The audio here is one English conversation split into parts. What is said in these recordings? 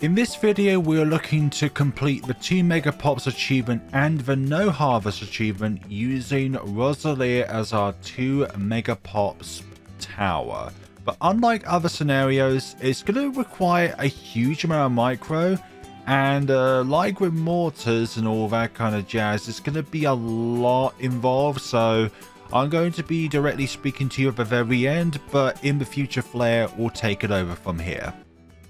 In this video, we are looking to complete the 2 Megapops achievement and the No Harvest achievement using Rosalia as our 2 Megapops tower. But unlike other scenarios, it's going to require a huge amount of micro, and like with mortars and all that kind of jazz, it's going to be a lot involved. So I'm going to be directly speaking to you at the very end, but in the future Flare will take it over from here.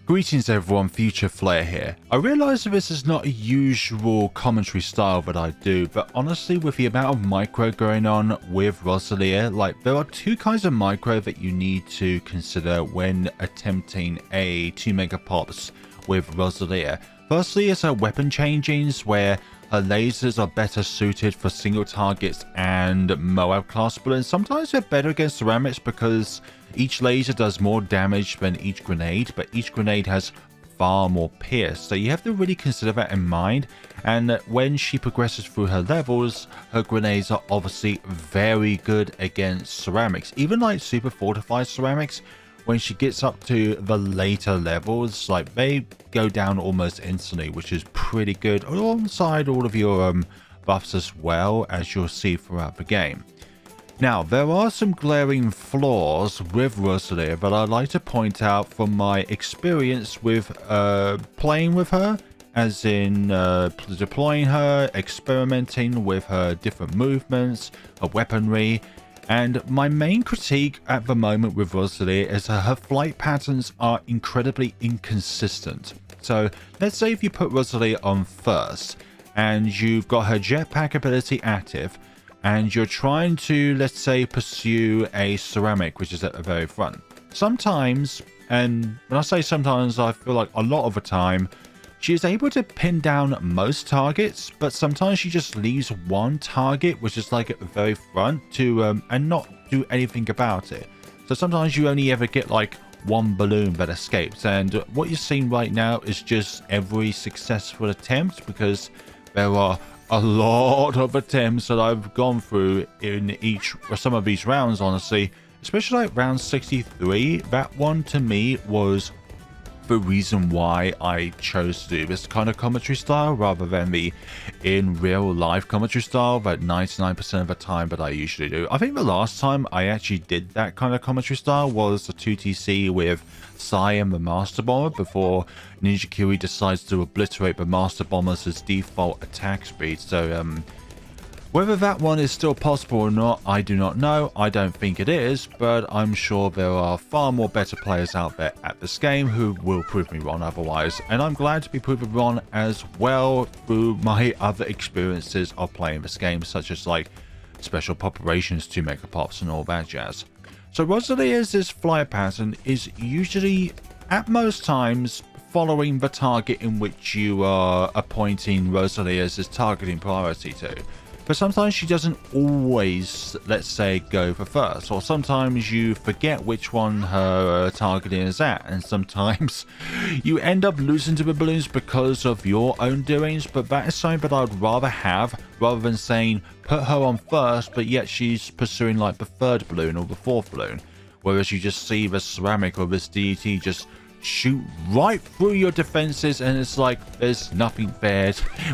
Greetings everyone, Future Flare here. I realise that this is not a usual commentary style that I do, but honestly with the amount of micro going on with Rosalia, like there are 2 kinds of micro that you need to consider when attempting a 2 Megapops with Rosalia. Firstly is her weapon changings, where her lasers are better suited for single targets and Moab class balloons. Sometimes they're better against ceramics because each laser does more damage than each grenade, but each grenade has far more pierce. So you have to really consider that in mind. And when she progresses through her levels, her grenades are obviously very good against ceramics. Even like super fortified ceramics, when she gets up to the later levels, like they go down almost instantly, which is pretty good alongside all of your buffs as well, as you'll see throughout the game. Now, there are some glaring flaws with Rosalia that I'd like to point out from my experience with playing with her, as in deploying her, experimenting with her different movements, her weaponry. And my main critique at the moment with Rosalia is that her flight patterns are incredibly inconsistent. So let's say if you put Rosalia on first and you've got her jetpack ability active and you're trying to, let's say, pursue a ceramic which is at the very front. Sometimes, and when I say sometimes, I feel like a lot of the time, she is able to pin down most targets, but sometimes she just leaves one target, which is like at the very front, to and not do anything about it. So sometimes you only ever get like one balloon that escapes, and what you're seeing right now is just every successful attempt, because there are a lot of attempts that I've gone through in some of these rounds, honestly, especially like round 63. That one to me was the reason why I chose to do this kind of commentary style rather than the in real life commentary style that 99% of the time that I usually do. I think the last time I actually did that kind of commentary style was the 2TC with Sai and the Master Bomber, before Ninja Kiwi decides to obliterate the Master Bomber's default attack speed. So whether that one is still possible or not, I do not know. I don't think it is, but I'm sure there are far more better players out there at this game who will prove me wrong otherwise. And I'm glad to be proven wrong as well through my other experiences of playing this game, such as like Special Operations 2 Megapops and all that jazz. So Rosalia's flight pattern is usually, at most times, following the target in which you are appointing Rosalia's targeting priority to. But sometimes she doesn't always, let's say, go for first, or sometimes you forget which one her targeting is at, and sometimes you end up losing to the balloons because of your own doings. But that is something that I'd rather have, rather than saying put her on first, but yet she's pursuing like the 3rd balloon or the 4th balloon, whereas you just see the ceramic or this DT just shoot right through your defenses, and it's like there's nothing there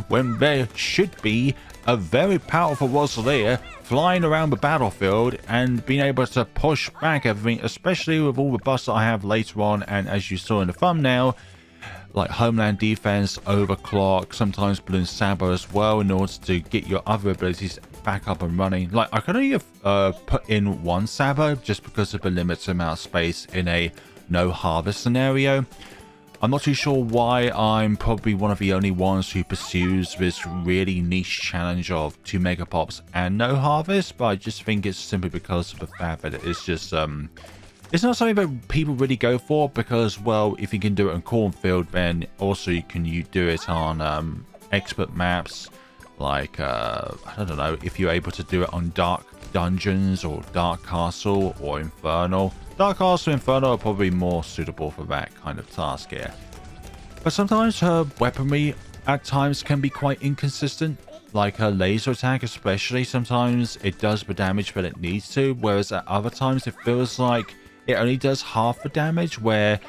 when there should be a very powerful Rosalia flying around the battlefield and being able to push back everything, especially with all the buffs that I have later on. And as you saw in the thumbnail, like Homeland Defense, Overclock, sometimes Bloons Sabo as well, in order to get your other abilities back up and running. Like I could only put in 1 Sabo just because of the limited amount of space in a no harvest scenario. I'm not too sure why I'm probably one of the only ones who pursues this really niche challenge of 2 Megapops and no harvest, but I just think it's simply because of the fact that it's just it's not something that people really go for, because, well, if you can do it on Cornfield, then also you do it on expert maps, like I don't know, if you're able to do it on Dark Dungeons or Dark Castle or Infernal. Dark Castle and Inferno are probably more suitable for that kind of task here. But sometimes her weaponry at times can be quite inconsistent, like her laser attack especially. Sometimes it does the damage that it needs to, whereas at other times it feels like it only does half the damage, where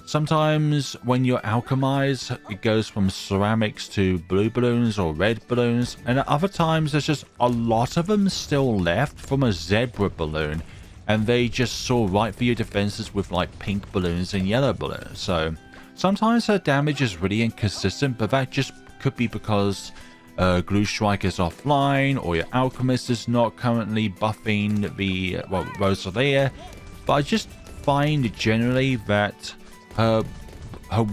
Sometimes when you alchemize, it goes from ceramics to blue balloons or red balloons, and at other times there's just a lot of them still left from a zebra balloon, and they just saw right for your defenses with like pink balloons and yellow balloons. So sometimes her damage is really inconsistent, but that just could be because Glue Strike is offline, or your Alchemist is not currently buffing the Rosalia. But I just find generally that her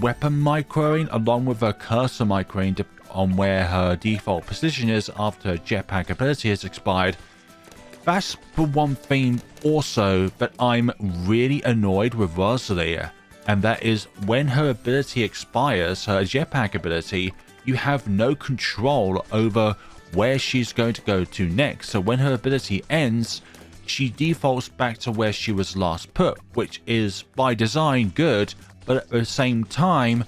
weapon microing, along with her cursor microing on where her default position is after her Jetpack ability has expired, that's the one thing also that I'm really annoyed with Rosalia, and that is when her ability expires, her Jetpack ability, you have no control over where she's going to go to next. So when her ability ends, she defaults back to where she was last put, which is by design good, but at the same time,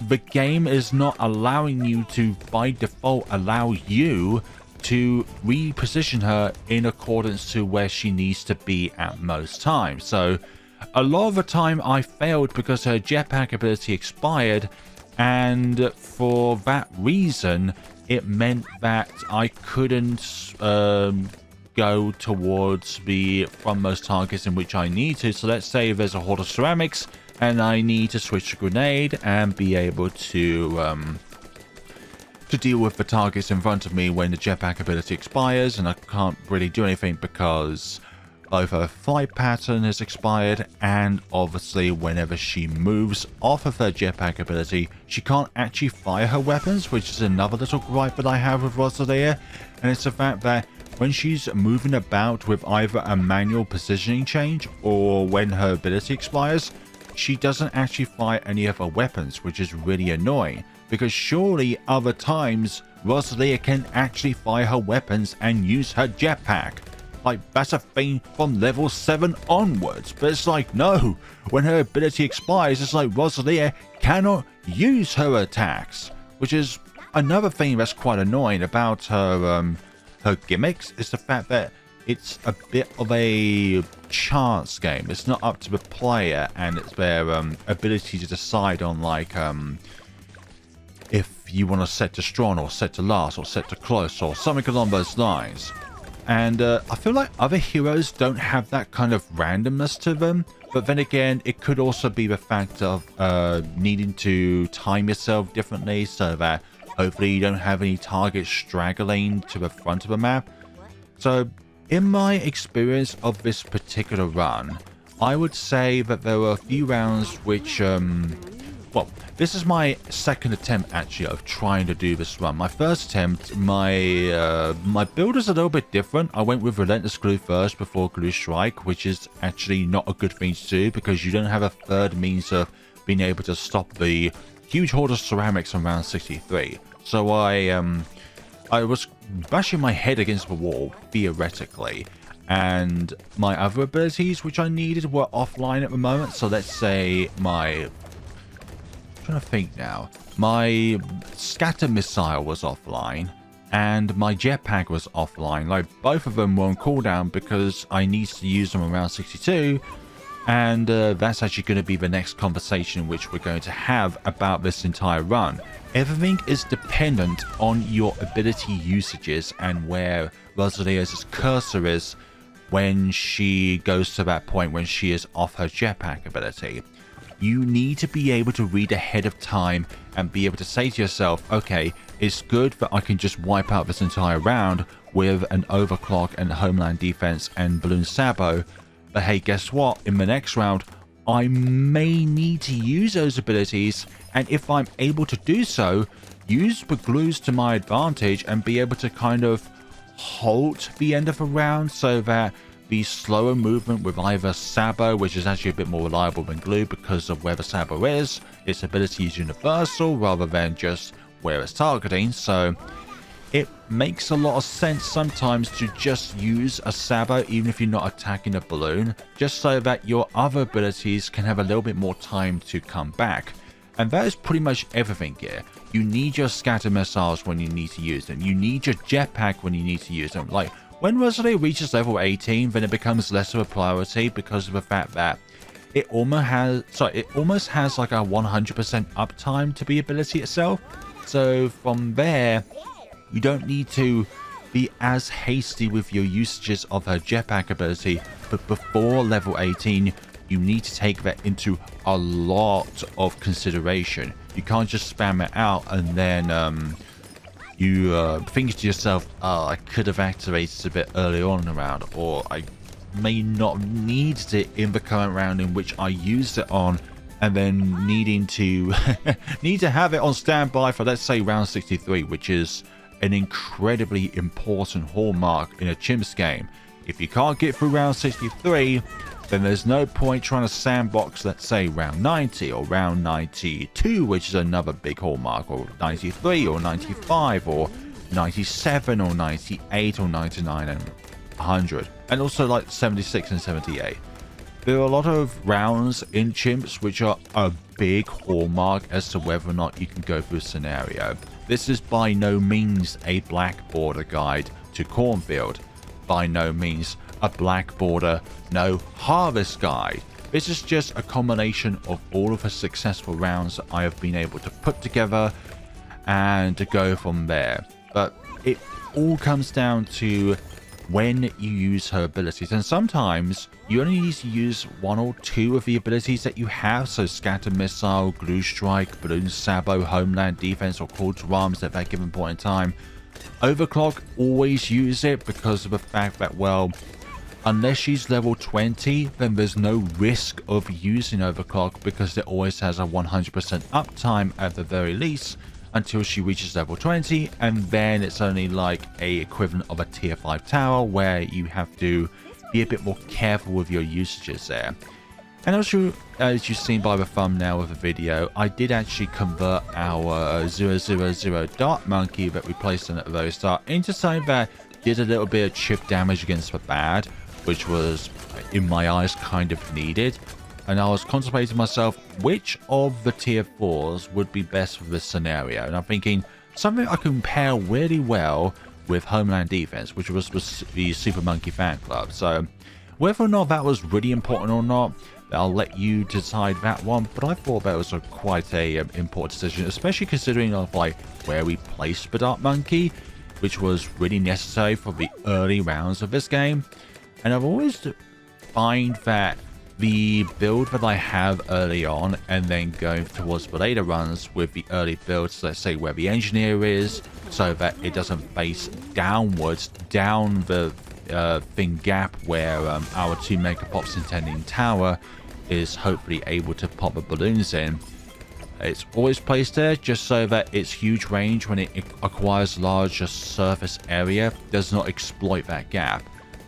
the game is not allowing you to, by default, allow you to reposition her in accordance to where she needs to be at most times. So a lot of the time I failed because her Jetpack ability expired, and for that reason it meant that I couldn't go towards the frontmost targets in which I need to. So let's say there's a horde of ceramics and I need to switch to grenade and be able to deal with the targets in front of me when the Jetpack ability expires, and I can't really do anything because both her flight pattern has expired, and obviously whenever she moves off of her Jetpack ability, she can't actually fire her weapons, which is another little gripe that I have with Rosalia. And it's the fact that when she's moving about with either a manual positioning change or when her ability expires, she doesn't actually fire any of her weapons, which is really annoying, because surely other times Rosalia can actually fire her weapons and use her Jetpack. Like, that's a thing from level 7 onwards, but it's like, no, when her ability expires, it's like Rosalia cannot use her attacks, which is another thing that's quite annoying about her gimmicks, is the fact that it's a bit of a chance game. It's not up to the player and it's their ability to decide on, like, if you want to set to strong or set to last or set to close or something along those lines. And I feel like other heroes don't have that kind of randomness to them. But then again, it could also be the fact of needing to time yourself differently so that hopefully you don't have any targets straggling to the front of the map. So in my experience of this particular run, I would say that there were a few rounds which well, this is my second attempt actually of trying to do this run. My first attempt, my build is a little bit different. I went with Relentless Glue first before Glue Strike, which is actually not a good thing to do because you don't have a third means of being able to stop the huge horde of ceramics on round 63. So I was bashing my head against the wall, theoretically, and my other abilities which I needed were offline at the moment. So let's say my... I'm trying to think now. My scatter missile was offline and my jetpack was offline. Like, both of them were on cooldown because I need to use them around 62, and that's actually going to be the next conversation which we're going to have about this entire run. Everything is dependent on your ability usages and where Rosalia's cursor is when she goes to that point when she is off her jetpack ability. You need to be able to read ahead of time and be able to say to yourself, okay, it's good that I can just wipe out this entire round with an overclock and homeland defense and balloon sabo, but hey, guess what? In the next round, I may need to use those abilities, and if I'm able to do so, use the glues to my advantage and be able to kind of halt the end of a round so that the slower movement with either Sabo, which is actually a bit more reliable than Glue because of where the Sabo is, its ability is universal rather than just where it's targeting, so it makes a lot of sense sometimes to just use a Sabo even if you're not attacking a balloon, just so that your other abilities can have a little bit more time to come back. And that is pretty much everything here. You need your scatter missiles when you need to use them. You need your jetpack when you need to use them. Like, when Rosalia reaches level 18, then it becomes less of a priority because of the fact that it almost has like a 100% uptime to the ability itself. So from there, you don't need to be as hasty with your usages of her jetpack ability, but before level 18, you need to take that into a lot of consideration. You can't just spam it out and then you think to yourself, oh, I could have activated it a bit earlier on in the round, or I may not have needed it in the current round in which I used it on, and then needing to need to have it on standby for, let's say, round 63, which is an incredibly important hallmark in a chimps game. If you can't get through round 63, then there's no point trying to sandbox, let's say, round 90 or round 92, which is another big hallmark, or 93 or 95 or 97 or 98 or 99 and 100, and also like 76 and 78. There are a lot of rounds in chimps which are a big hallmark as to whether or not you can go through a scenario. This is by no means a black border guide to Cornfield, by no means a black border no harvest guide. This is just a combination of all of the successful rounds that I have been able to put together and to go from there. But it all comes down to when you use her abilities, and sometimes you only need to use one or two of the abilities that you have, so scatter missile, glue strike, balloon sabo, homeland defense, or call to arms at that given point in time. Overclock, always use it because of the fact that, well, unless she's level 20, then there's no risk of using overclock because it always has a 100% uptime at the very least until she reaches level 20, and then it's only like a equivalent of a tier 5 tower where you have to be a bit more careful with your usages there. And also, as you've seen by the thumbnail of the video, I did actually convert our 000 dart monkey that we placed in at the very start into something that did a little bit of chip damage against the bad, which was, in my eyes, kind of needed. And I was contemplating myself which of the tier 4s would be best for this scenario. And I'm thinking something I can pair really well with Homeland Defense, which was the Super Monkey Fan Club. So whether or not that was really important or not, I'll let you decide that one. But I thought that was quite a important decision, especially considering of like where we placed the Dart Monkey, which was really necessary for the early rounds of this game. And I've always find that the build that I have early on and then going towards the later runs with the early builds, let's say where the engineer is, so that it doesn't face downwards down the thin gap where our 2 Megapops intending tower is hopefully able to pop the balloons in. It's always placed there just so that its huge range when it acquires larger surface area does not exploit that gap.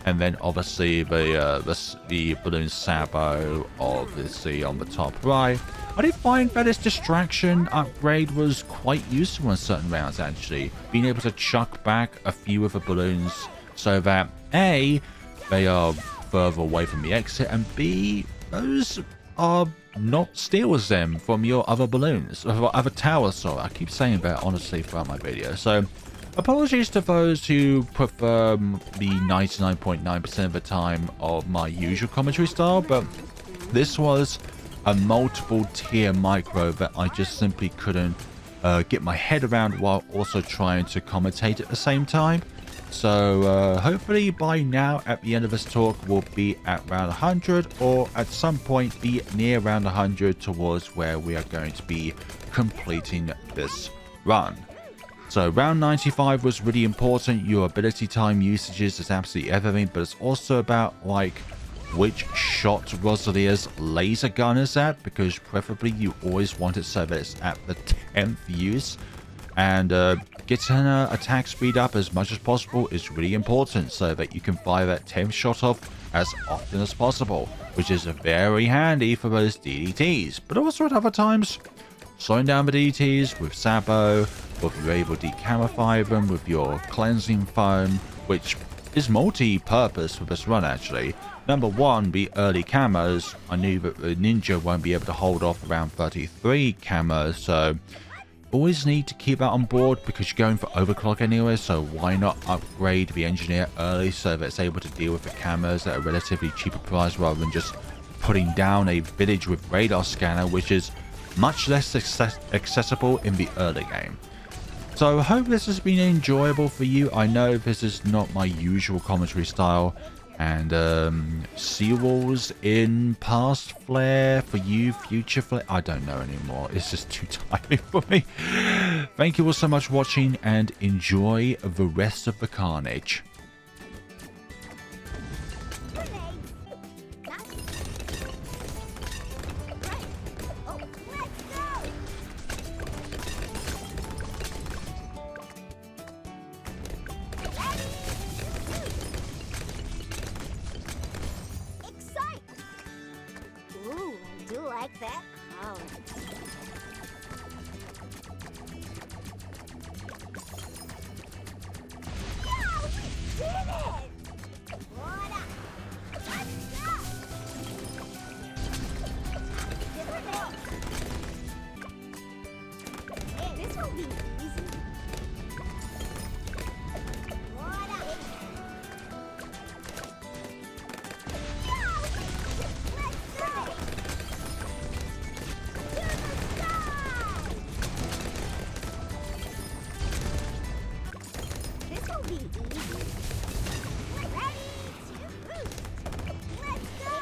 And then obviously the balloon sabo, obviously on the top right. I did find that its distraction upgrade was quite useful in certain rounds actually. Being able to chuck back a few of the balloons so that A, they are further away from the exit, and B, those are not steals them from your other balloons, or other towers, sorry. I keep saying that honestly throughout my video. So apologies to those who prefer the 99.9% of the time of my usual commentary style, but this was a multiple tier micro that I just simply couldn't get my head around while also trying to commentate at the same time. So hopefully by now at the end of this talk we'll be at round 100, or at some point be near round 100 towards where we are going to be completing this run. So round 95 was really important. Your ability time usages is absolutely everything, but it's also about like which shot Rosalia's laser gun is at, because preferably you always want it so that it's at the 10th use, and getting her attack speed up as much as possible is really important so that you can fire that 10th shot off as often as possible, which is very handy for those DDTs, but also at other times slowing down the DDTs with Sabo, or if you're able to decamify them with your cleansing foam, which is multi-purpose for this run actually. Number one, the early camos. I knew that the ninja won't be able to hold off around 33 camos, so always need to keep that on board because you're going for overclock anyway, so why not upgrade the engineer early so that it's able to deal with the camos at a relatively cheaper price rather than just putting down a village with radar scanner, which is much less accessible in the early game. So I hope this has been enjoyable for you. I know this is not my usual commentary style, and seawalls in past flare for you, future flare, I don't know anymore. It's just too tiring for me. Thank you all so much for watching, and enjoy the rest of the carnage. That color. Yeah, we did it! What up? Let's go! Hey, this will be easy. What up? Yeah, let's go! This will be easy. Ready to boost. Let's go.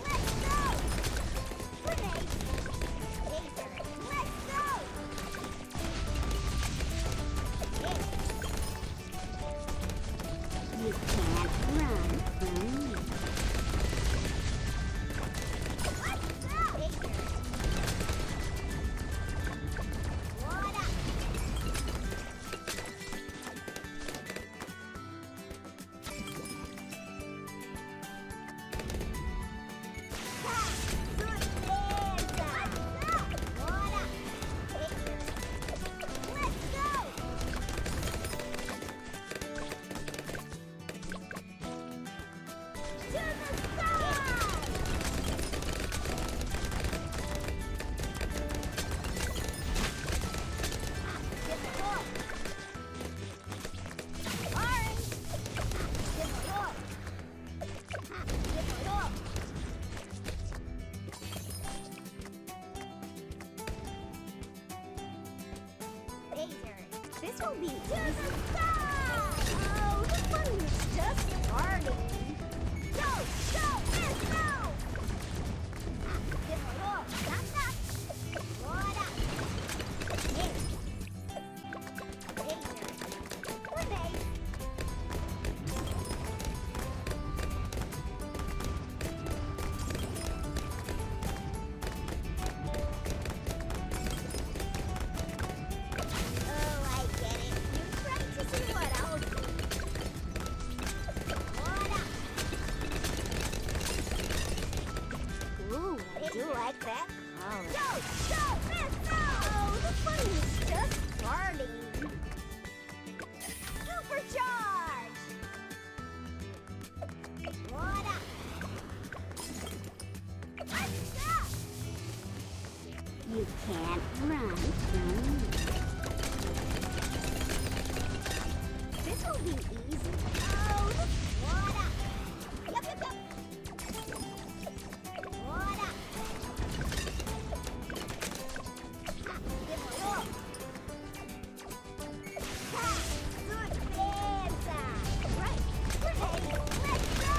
Let's go. Grenade. Laser. Let's go. You can't run from me. Let's go. Laser. What up? Ha! Good dancer. What up? Laser. Let's go. To the side! Get the ball! Orange! Get the ball! Get the ball! Laser! This will be to the side! Oh, the fun is just starting! Go! Go! Let's go! Get the ball! Stop, stop! What up? Yes. Laser. Grenade. Oh, I get it. You're practicing what I'll do. What up? Ooh, I do like that color. Go! Go! Let's go! Oh, the fun is just starting. Supercharge! What up? Let's go! You can't run from me. This will be easy. Oh, what up? Yup, yup, yup. What up? Get the roll. Ha! Good dancer. Right. Grenade. Let's go.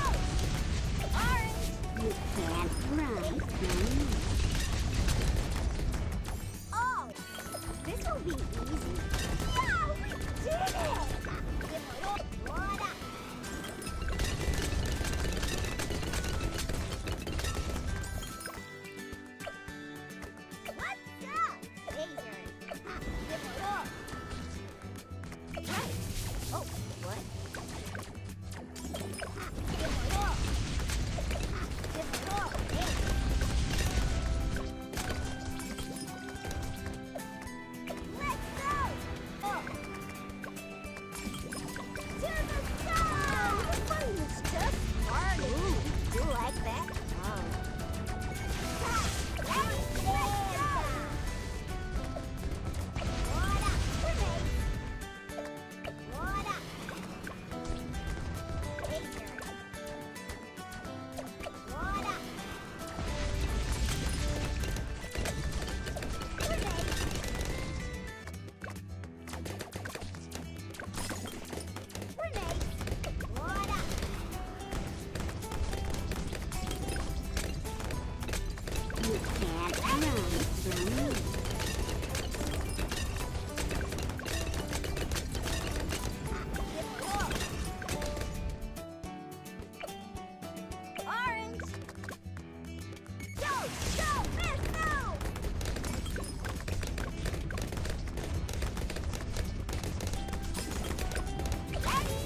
Orange. You can't run from me. Oh, this will be easy. Yeah, we did it. Get the roll. You can't run from me. Orange! Go! Go! Miss! No! Ready?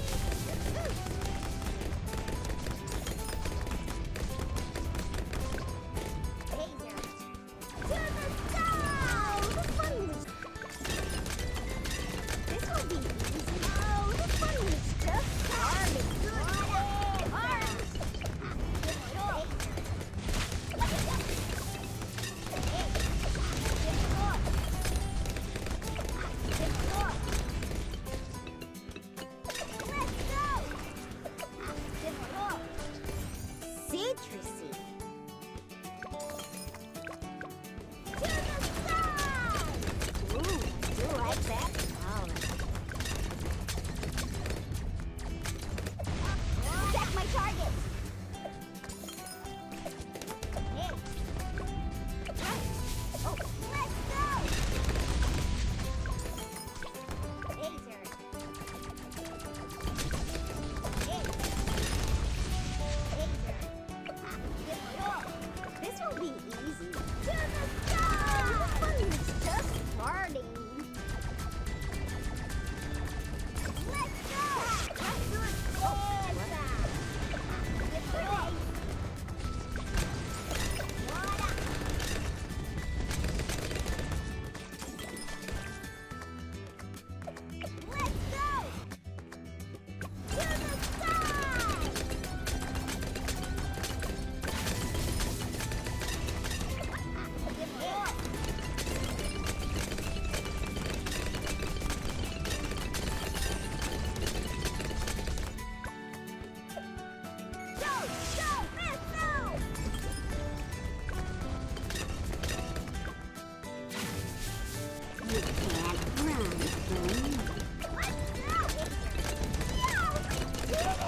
Citrusy. To the side! Ooh, do like that color. Check my target! Hey. Oh, let's go! Laser. Hey. Laser. This will be easy. To the side! The fun is just starting. Let's go! Let's do it. Let's go! To the side! Go! Go! Miss! No! You can't run from me. Let's go! Yeah, we did it!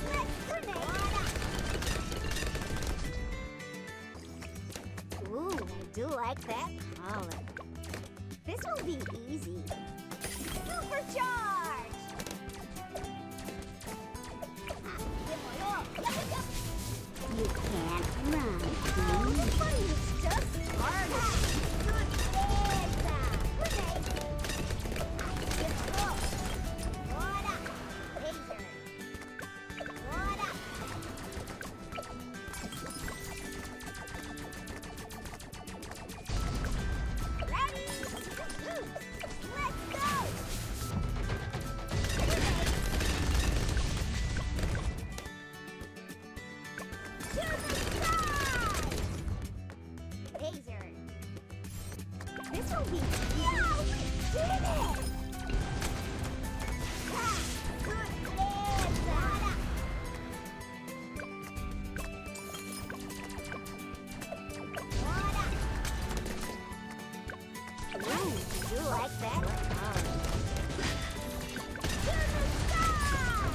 Let's grenade! Ooh, I do like that color. This will be easy. Supercharge! You can't run from me. The fun is just starting. Good Laser. What up? Ready? Let's go! To the side! Laser. This will be... Yeah, we did it! Ha! Good laser! What up? Ooh, you like that color. To the side!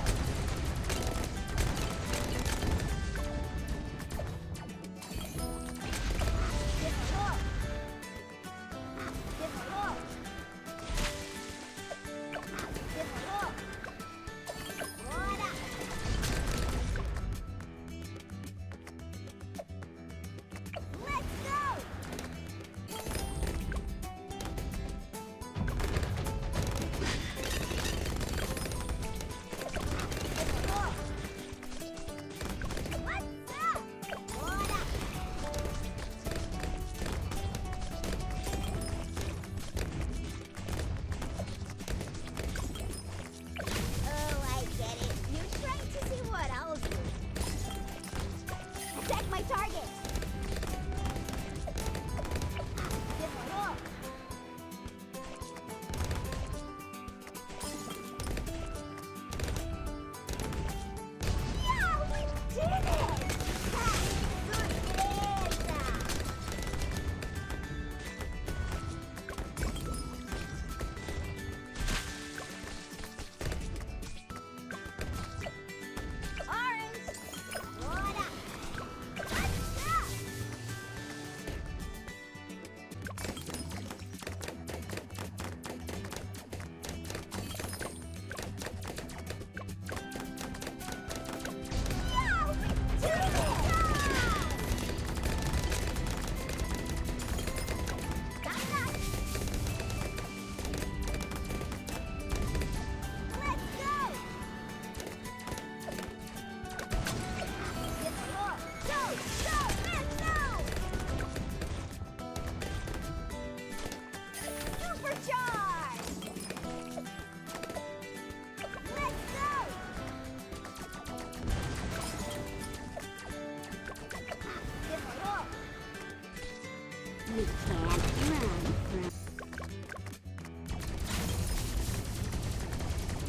You can't run from...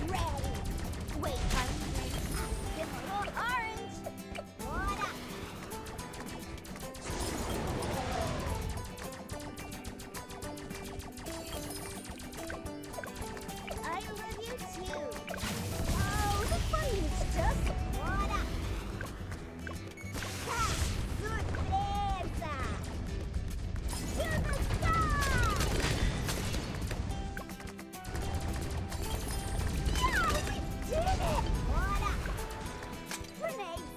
Ready! Wait, are you ready? Typical orange! What up? I love you too! Oh, the fun is just... What up? Ha! Surpresa! To the sky! Yeah, we did it! What up? Grenades!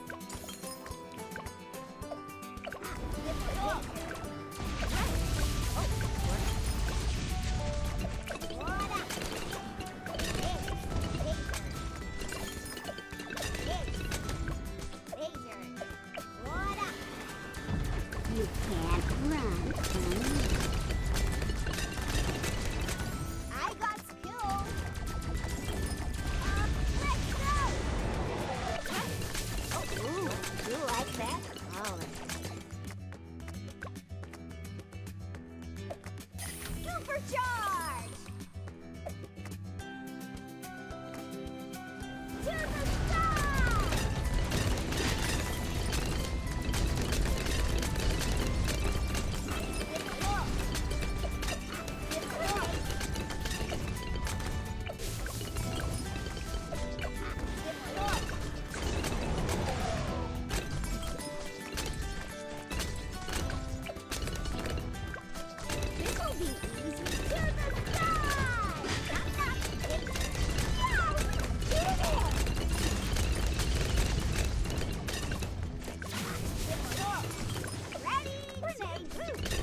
Difficult! Right! Oh, what? What up? Laser! What up? You can't run from me. I got skills. Let's go. Oh, ooh, you like that? Oh. Supercharge! To the sky! This'll be easy. To the sky! Knock, knock. Yeah, we did it! Ready? Grenade boost!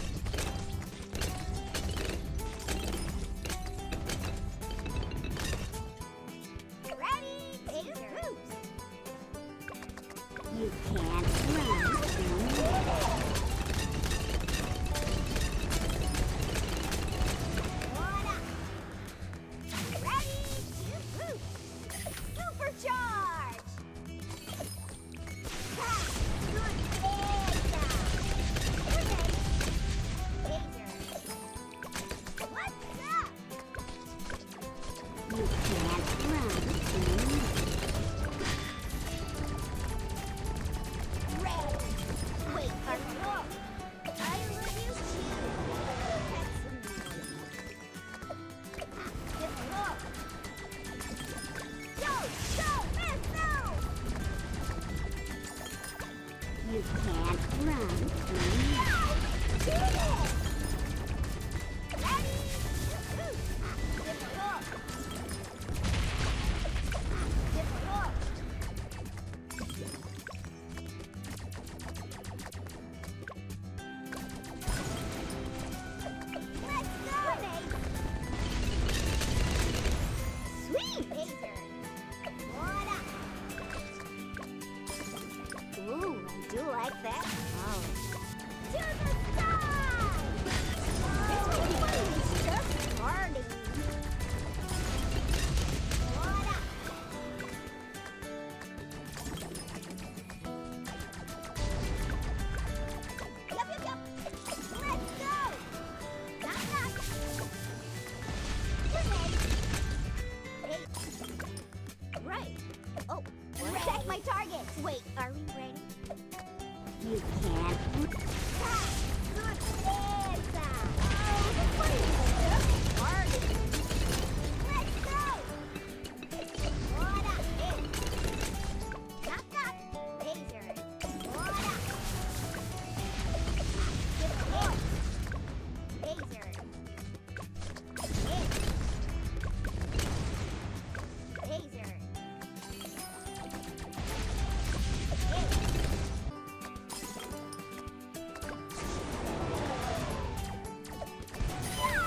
Ready? Taser boost! You can't run from me. What up? Ready to boost! Supercharge! Ha! Good pizza! Grenade! Taser! What's up? You can't run from me. Red! Wait, are you up? I love you too. That's annoying. Difficult. Go! Go! Miss! No! You can't run from me. Did it! Ready? Difficult. Difficult. Let's go! Sweet! Laser! What up? Ooh, I do like that. Oh. To the sky! This one is just starting. What up? Yup, yup, yup. Let's go! Knock, knock. Grenade. Hey. Right. Oh, check my target. Wait, are we ready? You can't. Ha! Good pizza! Oh, the fun is just starting. Let's go! What up? Knock, knock. Laser. What up? Difficult. Laser. Laser. Yeah!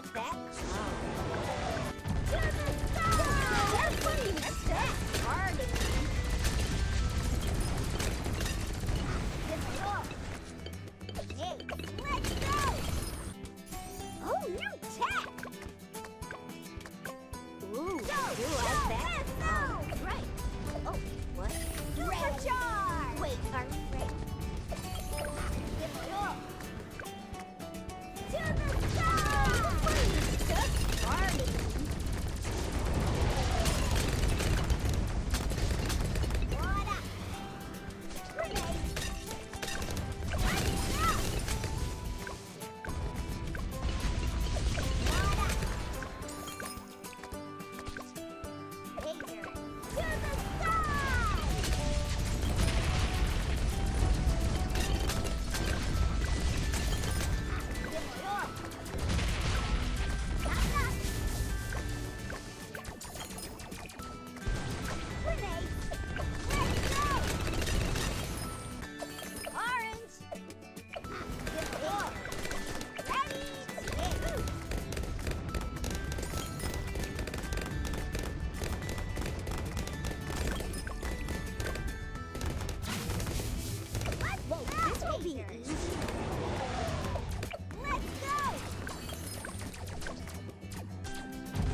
like that? To the side! That's funny. That's party. Let's go. Hey, let's go. Oh, new tech. Ooh, I do like that. Oh, right. Oh, what? Supercharge! Wait, are we ready? Let's go. To the side! The fun is just starting. What up? Grenade. Let's go. What up? Laser. To the side! Let's go. Knock, knock. Grenade. Let's go. Orange. Let's go. Ready? Hey. Whoa, this will be easy. Let's go.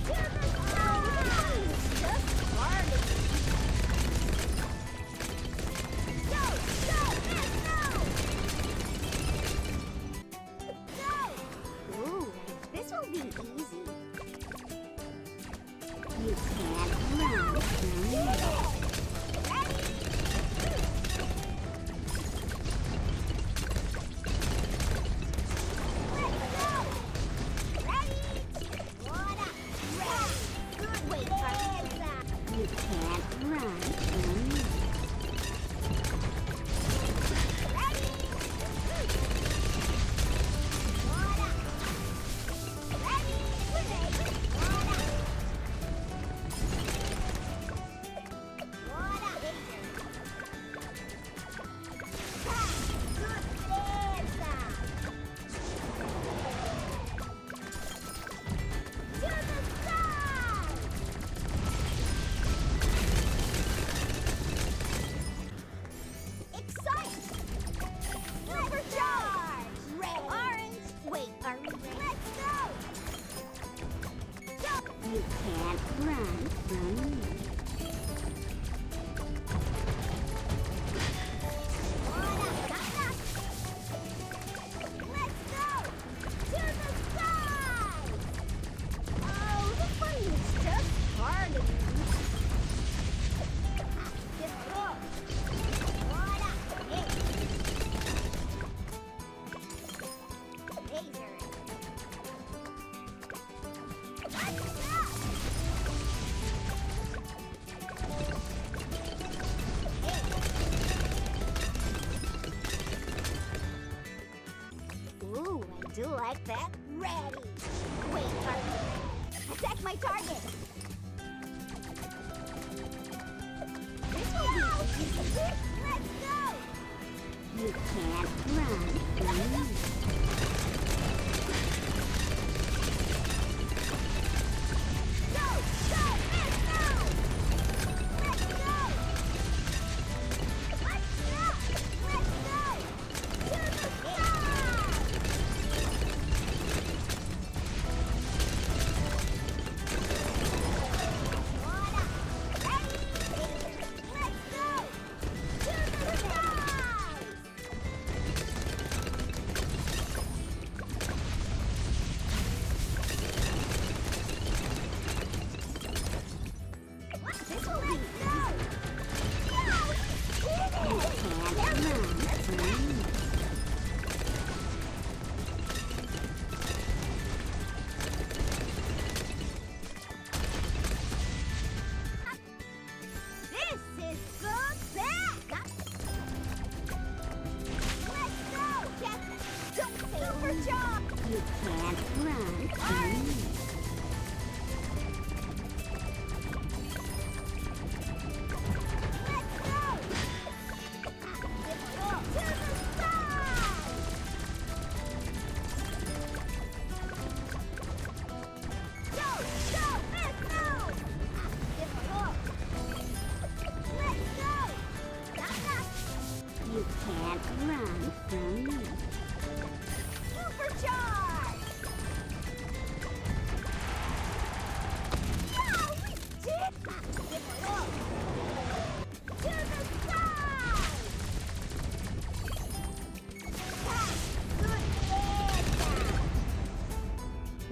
To the side. Just starting. Go, go, let's go. Go. Ooh, this will be easy. You can't run from me. Ready? Let's go! Ready? What up? Ready? Good wait, you can't run from me. Ready? What up? Ready? Grenade. What up? What up? Ha! Good dancer! To the side! Excite! Supercharge! Red, orange. Wait, are we ready? Let's go! Go! You can't run from me. What up? Knock, knock. Let's go! To the side! Oh, the fun is just starting. Let's go! What up? Hey! Laser! Let's go! Hey! Ooh, I do like that. Ready! Wait, are we ready? Attack my target! This will be easy. Let's go! You can't run from me. Go! Go! Let's go! Let's go! Let's go! Let's go! To the side! What up? Ready? Let's go! To the side!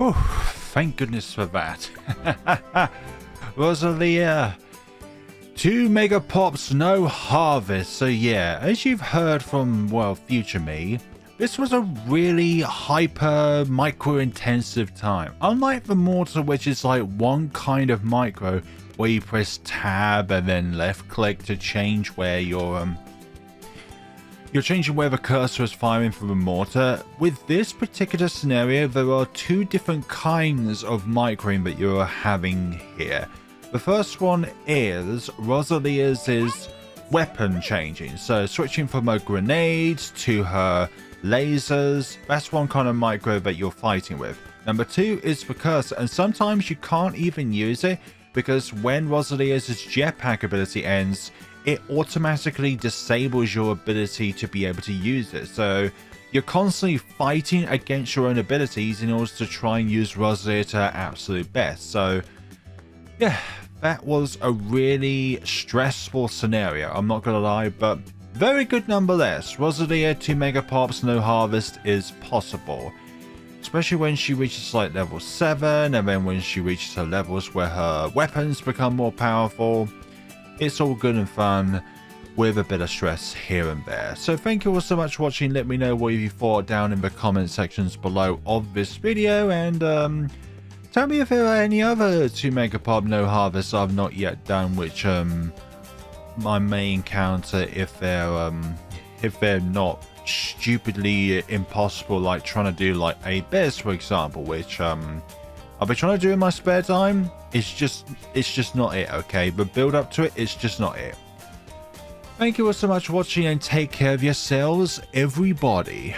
Whew, thank goodness for that. Rosalia, 2 Megapops, no harvest. So yeah, as you've heard from, well, future me, this was a really hyper micro intensive time. Unlike the mortar, which is like one kind of micro where you press tab and then left click to change where you're changing where the cursor is firing from the mortar. With this particular scenario, there are 2 different kinds of microing that you're having here. The first one is Rosalia's weapon changing, so switching from her grenades to her lasers. That's one kind of micro that you're fighting with. Number 2 is the cursor, and sometimes you can't even use it because when Rosalia's jetpack ability ends, it automatically disables your ability to be able to use it. So you're constantly fighting against your own abilities in order to try and use Rosalia to her absolute best. So yeah, that was a really stressful scenario, I'm not gonna lie, but very good nonetheless. Rosalia 2 Megapops, no harvest is possible. Especially when she reaches like level 7, and then when she reaches her levels where her weapons become more powerful. It's all good and fun with a bit of stress here and there. So thank you all so much for watching. Let me know what you thought down in the comment sections below of this video, and tell me if there are any other 2 Megapop no harvests I've not yet done, which I may encounter if they're not stupidly impossible, like trying to do like a best, for example, which I'll be trying to do in my spare time. It's just not it, okay? The build up to it, it's just not it. Thank you all so much for watching, and take care of yourselves, everybody.